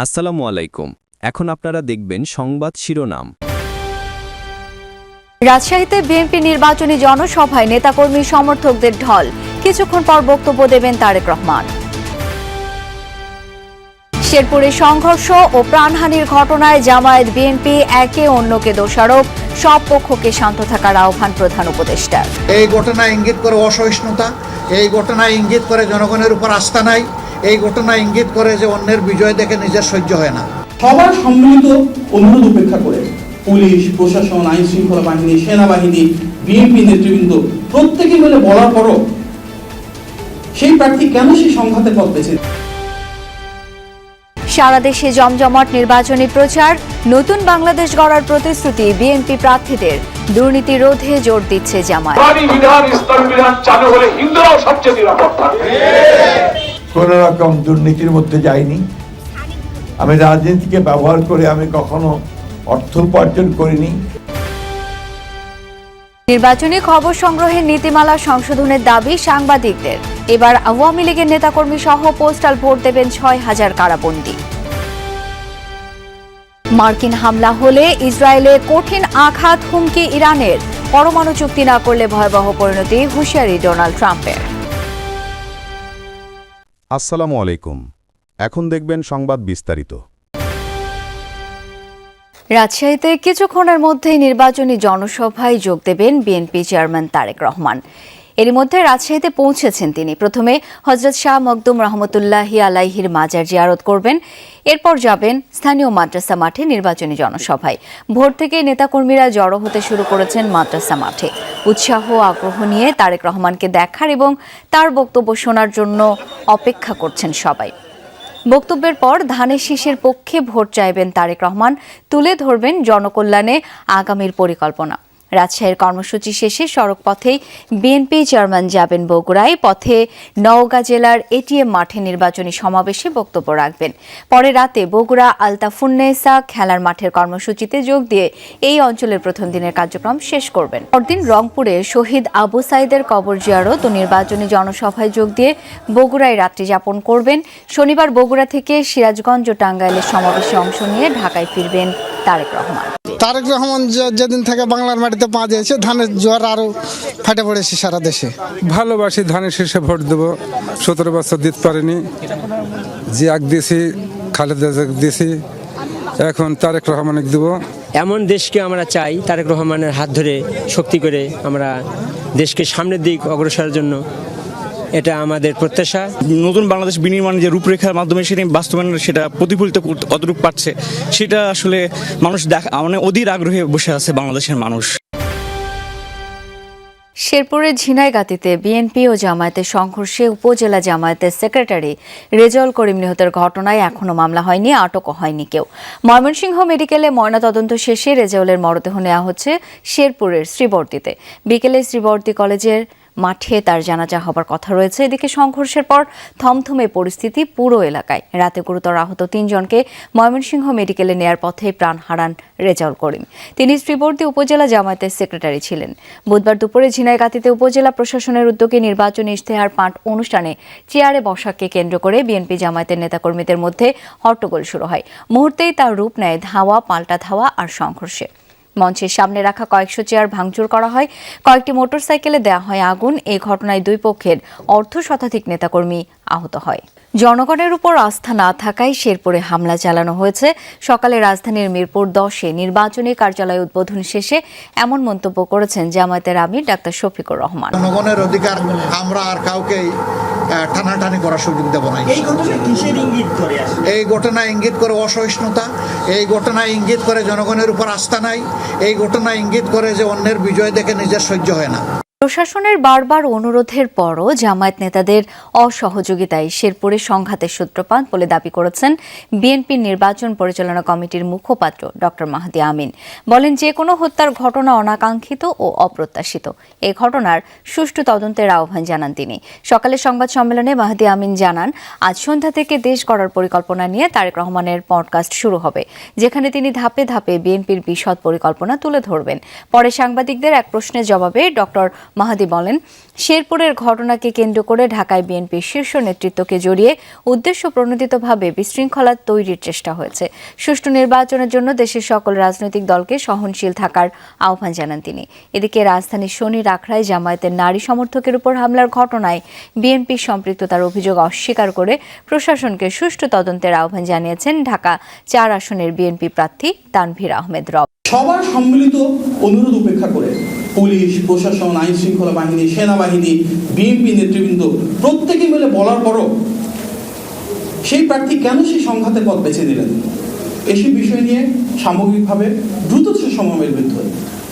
আসসালামু আলাইকুম। এখন আপনারা দেখবেন সংবাদ শিরোনাম। রাজশাহীতে বিএনপি নির্বাচনী জনসভায় নেতাকর্মী সমর্থকদের ঢল, কিছুক্ষণ পর বক্তব্য দেবেন তারেক রহমান। শেরপুরে সংঘর্ষ ও প্রাণহানির ঘটনায় জামায়াত বিএনপি একে অন্যকে দোষারোপ, সব পক্ষকে শান্ত থাকার আহ্বান প্রধান উপদেষ্টার। এই ঘটনা ইঙ্গিত করে অসহিষ্ণুতা, এই ঘটনা ইঙ্গিত করে জনগণের উপর আস্থা নাই, এই ঘটনা ইঙ্গিত করে যে অন্যের বিজয় দেখে নিজের সহ্য হয় না। সবার সম্মিলিত অনুরোধ উপেক্ষা করে পুলিশ, প্রশাসন, আইন শৃঙ্খলা বাহিনী, সেনাবাহিনী, বিএনপি নেতৃবৃন্দ প্রত্যেকে মিলে বলার পরও সেই প্রার্থী কেন সেই সংঘাতের পথ বেছে? সারা দেশে জমজমাট নির্বাচনী প্রচার, নতুন বাংলাদেশ গড়ার প্রতিশ্রুতি বিএনপি প্রার্থীদের, দুর্নীতি রোধে জোর দিচ্ছে জামায়াত। চালু হলে হিন্দুরাও সবচেয়ে নিরাপদ থাকবে। কোন রকম দুর্নীতির মধ্যে যাইনি। আমি রাজনীতিকে ব্যবহার করে আমি কখনো অর্থ উপার্জন করিনি। নির্বাচনী খবর সংগ্রহের নীতিমালা সংশোধনের দাবি সাংবাদিকদের। এবার আওয়ামী লীগের নেতাকর্মী সহ পোস্টাল ভোট দেবেন ৬,০০০ কারাবন্দী। মার্কিন হামলা হলে ইসরায়েলে কঠিন আঘাত, হুমকি ইরানের। পরমাণু চুক্তি না করলে ভয়াবহ পরিণতি, হুঁশিয়ারি ডোনাল্ড ট্রাম্পের। আসসালামু আলাইকুম। এখন দেখবেন সংবাদ বিস্তারিত। রাজশাহীতে কিছুক্ষণের মধ্যেই নির্বাচনী জনসভায় যোগ দেবেন বিএনপি চেয়ারম্যান তারেক রহমান। এরই মধ্যে রাজশাহীতে পৌঁছেছেন তিনি। প্রথমে হযরত শাহ মখদুম রহমতুল্লাহি আলাইহির মাজার জিয়ারত করবেন, এরপর যাবেন স্থানীয় মাদ্রাসা মাঠে নির্বাচনী জনসভায়। ভোর থেকে নেতাকর্মীরা জড়ো হতে শুরু করেছেন মাদ্রাসা মাঠে। উৎসাহ আগ্রহ নিয়ে তারেক রহমানকে দেখার এবং তার বক্তব্য শোনার জন্য অপেক্ষা করছেন সবাই। বক্তব্যের পর ধানের শীষের পক্ষে ভোট চাইবেন তারেক রহমান, তুলে ধরবেন জনকল্যাণে আগামীর পরিকল্পনা। রাজশাহীর কর্মসূচি শেষে সড়ক পথেই বিএনপি চেয়ারম্যান যাবেন বগুড়ায়, পথে নওগাঁ জেলার এটিএম মাঠে নির্বাচনী সমাবেশে বক্তব্য রাখবেন। পরে রাতে বগুড়া আলতাফুন্নেসা খেলার মাঠের কর্মসূচিতে যোগ দিয়ে এই অঞ্চলের প্রথম দিনের কার্যক্রম শেষ করবেন। পরদিন রংপুরে শহীদ আবু সাইদের কবর জিয়ারত ও নির্বাচনী জনসভায় যোগ দিয়ে বগুড়ায় রাত্রি যাপন করবেন। শনিবার বগুড়া থেকে সিরাজগঞ্জ ও টাঙ্গাইলের সমাবেশে অংশ নিয়ে ঢাকায় ফিরবেন তারেক রহমান। তারেক রহমান যেদিন থেকে বাংলার মাটিতে পা দিয়েছে, ধানের জোয়ার আরো ফাটে পড়েছে সারা দেশে। ভালোবাসি, ধানের শীষে ভোট দেবো। 17 বছর দিতে পারিনি, জিয়াক দিয়েছি, খালেদা জিয়াক দিয়েছি, এখন তারেক রহমানকে দেবো। এমন দেশকে আমরা চাই, তারেক রহমানের হাত ধরে শক্তি করে আমরা দেশকে সামনের দিক অগ্রসরের জন্য, এটা আমাদের প্রত্যাশা। নতুন বাংলাদেশ বিনির্মাণের যে রূপরেখার মাধ্যমে সেটা বাস্তবায়নের সেটা প্রতিফলিত কতটুকু পাচ্ছে সেটা আসলে মানুষ মানে অধীর আগ্রহে বসে আছে বাংলাদেশের মানুষ। শেরপুরের ঝিনাইগাতীতে বিএনপি ও জামায়াতের সংঘর্ষে উপজেলা জামায়াতের সেক্রেটারি রেজাউল করিম নিহতের ঘটনায় এখনো মামলা হয়নি, আটকও হয়নি কেউ। ময়মনসিংহ মেডিকেলে ময়নাতদন্ত শেষে রেজাউলের মরদেহ নেওয়া হচ্ছে শেরপুরের শ্রীবর্দীতে। বিকেলে শ্রীবর্দী কলেজের মাঠে তার জানাজা হবার কথা রয়েছে। এদিকে সংঘর্ষের পর থমথমে পরিস্থিতি পুরো এলাকায়। রাতে গুরুতর আহত 3 জনকে ময়মনসিংহ মেডিকেলে নেয়ার পথে প্রাণ হারান রেজাউল করিম। তিনি শ্রীবর্দী উপজেলা জামায়াতের সেক্রেটারি ছিলেন। বুধবার দুপুরে ঝিনাইগাতীতে উপজেলা প্রশাসনের উদ্যোগে নির্বাচনী ইশতেহার পাঠ অনুষ্ঠানে চেয়ারে বসাকে কেন্দ্র করে বিএনপি জামায়াতের নেতাকর্মীদের মধ্যে হট্টগোল শুরু হয়। মুহূর্তেই তার রূপ নেয় ধাওয়া, পাল্টা ধাওয়া আর সংঘর্ষে। মঞ্চের সামনে রাখা কয়েকশো চেয়ার ভাঙচুর করা হয়, কয়েকটি মোটরসাইকেলে দেওয়া হয় আগুন। এই ঘটনায় 2 পক্ষের অর্ধশতাধিক নেতাকর্মী আহত হয়। জনগণের উপর আস্থা না থাকায় শেরপুরে হামলা চালানো হয়েছে। সকালে রাজধানীর মিরপুর 10-এ নির্বাচনী কার্যালয় উদ্বোধন শেষে এমন মন্তব্য করেছেন জামায়াতের আমির ডাক্তার শফিকুর রহমান। জনগণের অধিকার আমরা আর কাউকে টানাটানি করার সুযোগ দেব না। এই ঘটনা ইঙ্গিত করে অসহিষ্ণুতা, এই ঘটনা ইঙ্গিত করে জনগণের উপর আস্থা নাই, এই ঘটনা ইঙ্গিত করে যে অন্যের বিজয় দেখে নিজের সহ্য হয় না। প্রশাসনের বারবার অনুরোধের পরও জামায়াত নেতাদের অসহযোগিতায় শেরপুরে সংঘাতের সূত্রপাত বলে দাবি করেছেন বিএনপির নির্বাচন পরিচালনা কমিটির মুখপাত্র ডক্টর মাহদি আমিন। বলেন, যে কোনো হত্যার ঘটনা অনাকাঙ্ক্ষিত ও অপ্রত্যাশিত। এই ঘটনার সুষ্ঠু তদন্তের আহ্বান জানান তিনি। সকালে সংবাদ সম্মেলনে মাহদি আমিন জানান, আজ সন্ধ্যা থেকে দেশ গড়ার পরিকল্পনা নিয়ে তারেক রহমানের পডকাস্ট শুরু হবে, যেখানে তিনি ধাপে ধাপে বিএনপির বিশদ পরিকল্পনা তুলে ধরবেন। পরে সাংবাদিকদের এক প্রশ্নের জবাবে ডক্টর মাহাদি বলেন, শেরপুরের ঘটনাকে কেন্দ্র করে ঢাকায় বিএনপির শীর্ষ নেতৃত্বকে জড়িয়ে উদ্দেশ্য প্রণোদিতভাবে বিশৃঙ্খলা তৈরির চেষ্টা হয়েছে। সুষ্ঠু নির্বাচনের জন্য দেশের সকল রাজনৈতিক দলকে সহনশীল থাকার আহ্বান জানান তিনি। এদিকে রাজধানীর শনির আখড়ায় জামায়াতের নারী সমর্থকের উপর হামলার ঘটনায় বিএনপির সম্পৃক্ততার অভিযোগ অস্বীকার করে প্রশাসনকে সুষ্ঠু তদন্তের আহ্বান জানিয়েছেন ঢাকা 4 আসনের বিএনপি প্রার্থী তানভীর আহমেদ রব। সবার সম্মিলিত অনুরোধ উপেক্ষা করে পুলিশ, প্রশাসন, আইন শৃঙ্খলা বাহিনী, সেনাবাহিনী, বিএনপি নেতৃবৃন্দ প্রত্যেকে মিলে বলার পরও সেই প্রার্থী কেন সেই সংঘাতের পথ বেছে নিলেন, এসব বিষয় নিয়ে সামগ্রিকভাবে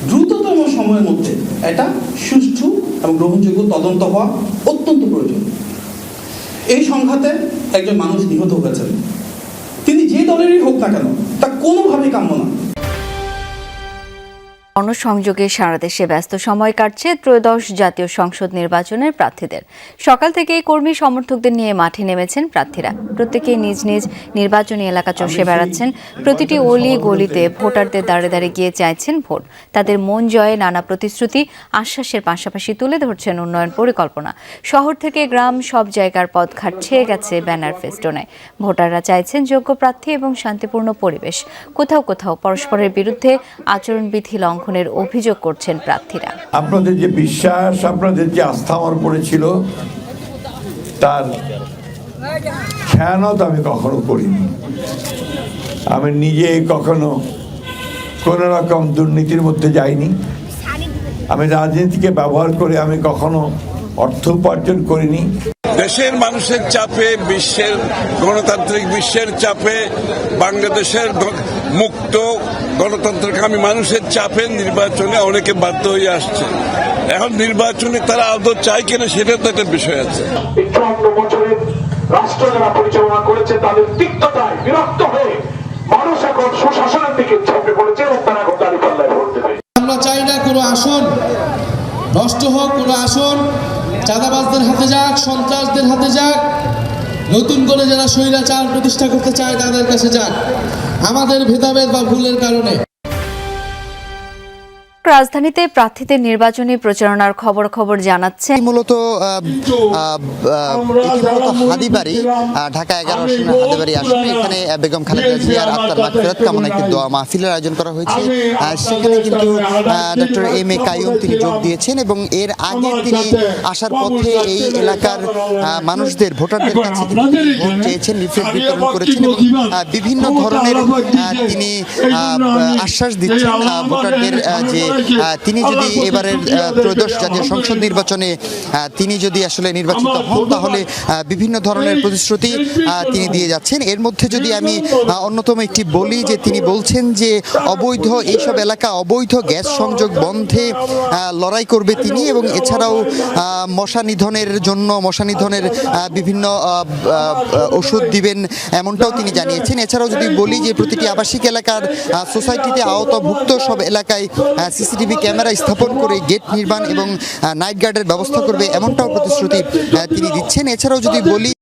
দ্রুততম সময়ের মধ্যে এটা সুষ্ঠু এবং গ্রহণযোগ্য তদন্ত হওয়া অত্যন্ত প্রয়োজন। এই সংঘাতে একজন মানুষ নিহত হয়েছেন, তিনি যে দলেরই হোক না কেন তা কোনোভাবেই কাম্য না। গণসংযোগে সারা দেশে ব্যস্ত সময় কাটছে ত্রয়োদশ জাতীয় সংসদ নির্বাচনের প্রার্থীদের। সকাল থেকেই কর্মী সমর্থকদের নিয়ে মাঠে নেমেছেন প্রার্থীরা। প্রত্যেকেই নিজ নিজ নির্বাচনী এলাকা চষে বেড়াচ্ছেন। প্রতিটি অলি গলিতে ভোটারদের দাঁড়ে দাঁড়িয়ে গিয়ে চাইছেন ভোট। তাদের মন জয়ে নানা প্রতিশ্রুতি, আশ্বাসের পাশাপাশি তুলে ধরছেন উন্নয়ন পরিকল্পনা। শহর থেকে গ্রাম সব জায়গার পথঘাট ছেয়ে গেছে ব্যানার ফেস্টুনে। ভোটাররা চাইছেন যোগ্য প্রার্থী এবং শান্তিপূর্ণ পরিবেশ। কোথাও কোথাও পরস্পরের বিরুদ্ধে আচরণবিধি লঙ্ঘনের অভিযোগ করছেন প্রার্থীরা। আপনাদের যে বিশ্বাস, আপনাদের যে আস্থা আমার উপরে ছিল, তার খেয়ানত আমি কখনো করিনি। আমি নিজে কখনো কোনো রকম দুর্নীতির মধ্যে যাইনি। আমি রাজনীতিকে ব্যবহার করে আমি কখনো অর্থ উপার্জন করিনি। দেশের মানুষের চাপে, বিশ্বের গণতান্ত্রিক বিশ্বের চাপে, বাংলাদেশের মুক্ত গণতন্ত্রকামী মানুষের চাপে নির্বাচনে অনেকে বাধ্য হয়ে আসছে। এখন নির্বাচনে তারা আদৌ চায় কিনা সেটা তো একটা বিষয় আছে। 54 বছরের রাষ্ট্র যারা পরিচালনা করেছে তাদের তিক্ততায় বিরক্ত হয়ে মানুষ এখন সুশাসনের দিকে ঝাঁপে পড়েছে এবং তারা এখন দাঁড়িপাল্লায় ভোট দেবে। আমরা চাই না কোনো আসন নষ্ট হোক, কোনো আসন চাঁদাবাজদের হাতে যাক, সন্ত্রাসদের হাতে যাক, নতুন করে যারা স্বৈরাচার প্রতিষ্ঠা করতে চায় তাদের কাছে যাক, আমাদের ভেদাভেদ বা ভুলের কারণে। রাজধানীতে প্রার্থীদের নির্বাচনী প্রচারণার খবর জানাচ্ছে মূলত হাদিবাড়ি, ঢাকা 11 আসনের হাদিবাড়ি আসনে এখানে বেগম খালেদা জিয়ার আত্মার মাগফিরাত কামনায় একটি দোয়া মাহফিলের আয়োজন করা হয়েছে। সেখানে কিন্তু ডক্টর এম এ কাইয়ুম তিনি যোগ দিয়েছেন এবং এর আগে তিনি আসার পথে এই এলাকার মানুষদের, ভোটারদের কাছে ভোট চেয়েছেন, লিফলেট বিতরণ করেছেন এবং বিভিন্ন ধরনের তিনি আশ্বাস দিচ্ছেন ভোটারদের যে তিনি যদি এবারের ত্রয়োদশ জাতীয় সংসদ নির্বাচনে তিনি যদি আসলে নির্বাচিত হন তাহলে বিভিন্ন ধরনের প্রতিশ্রুতি তিনি দিয়ে যাচ্ছেন। এর মধ্যে যদি আমি অন্যতম একটি বলি যে তিনি বলছেন যে অবৈধ এইসব এলাকা অবৈধ গ্যাস সংযোগ বন্ধে লড়াই করবে তিনি এবং এছাড়াও মশা নিধনের জন্য মশা নিধনের বিভিন্ন ওষুধ দিবেন এমনটাও তিনি জানিয়েছেন। এছাড়াও যদি বলি যে প্রতিটি আবাসিক এলাকার সোসাইটিতে আওতাভুক্ত সব এলাকায় সিসিটিভি ক্যামেরা স্থাপন করে গেট নির্মাণ এবং নাইট গার্ডের ব্যবস্থা করবে এমনটাও প্রতিশ্রুতি তিনি দিচ্ছেন। এছাড়াও যদি বলি